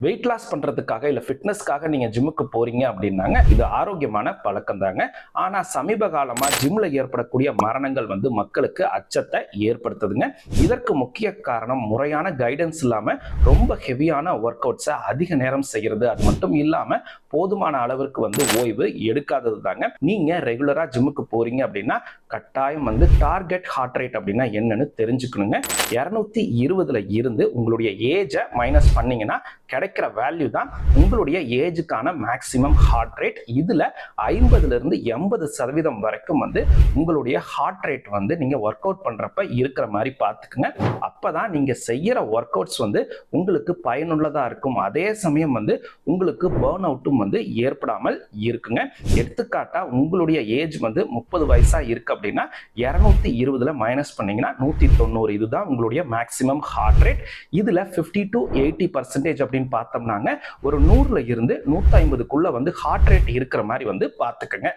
Weight loss பண்றதுக்காக இல்ல ஃபிட்னஸ்க்காக நீங்க ஜிம்முக்கு போறீங்க அப்படின்னாங்க, இது ஆரோக்கியமான பழக்கம் தாங்க. ஆனா சமீப காலமா ஜிம்ல ஏற்படக்கூடிய மரணங்கள் மக்களுக்கு அச்சத்தை ஏற்படுத்துதுங்க. இதற்கு முக்கிய காரணம் முறையான கைடன்ஸ் இல்லாம ரொம்ப ஹெவியான ஒர்க் அவுட்ஸை அதிக நேரம் செய்யறது. அது மட்டும் இல்லாம போதுமான அளவிற்கு ஓய்வு எடுக்காதது தாங்க. நீங்க ரெகுலரா ஜிம்முக்கு போறீங்க அப்படின்னா கட்டாயம் டார்கெட் ஹார்ட் ரேட் அப்படின்னா என்னன்னு தெரிஞ்சுக்கணுங்க. 220ல இருந்து உங்களுடைய ஏஜை மைனஸ் பண்ணீங்கன்னா கிடைக்கிற வேல்யூ தான் உங்களுடைய ஏஜுக்கான மேக்சிமம் ஹார்ட் ரேட். இதுல 50ல இருந்து 80% வரைக்கும் உங்களுடைய ஹார்ட் ரேட் நீங்க ஒர்க் அவுட் பண்றப்ப இருக்கிற மாதிரி பார்த்துக்குங்க. அப்பதான் நீங்க செய்யற ஒர்க் அவுட்ஸ் உங்களுக்கு பயனுள்ளதா இருக்கும். அதே சமயம் உங்களுக்கு பர்ன் அவுட்டும் ஏற்படாமல் இருக்குங்க. எடுத்துக்காட்டா உங்களுடைய ஏஜ் 30 வயசா இருக்கு அப்படின்னா 220ல மைனஸ் பண்ணீங்கன்னா 190. இதுதான் உங்களுடைய மேக்சிமம் ஹார்ட் ரேட். இதுல 50 to 80% அப்படின்னு பார்த்தோம்னாங்க ஒரு 100ல இருந்து 150க்குள்ள ஹார்ட் ரேட் இருக்கிற மாதிரி பார்த்துக்கங்க.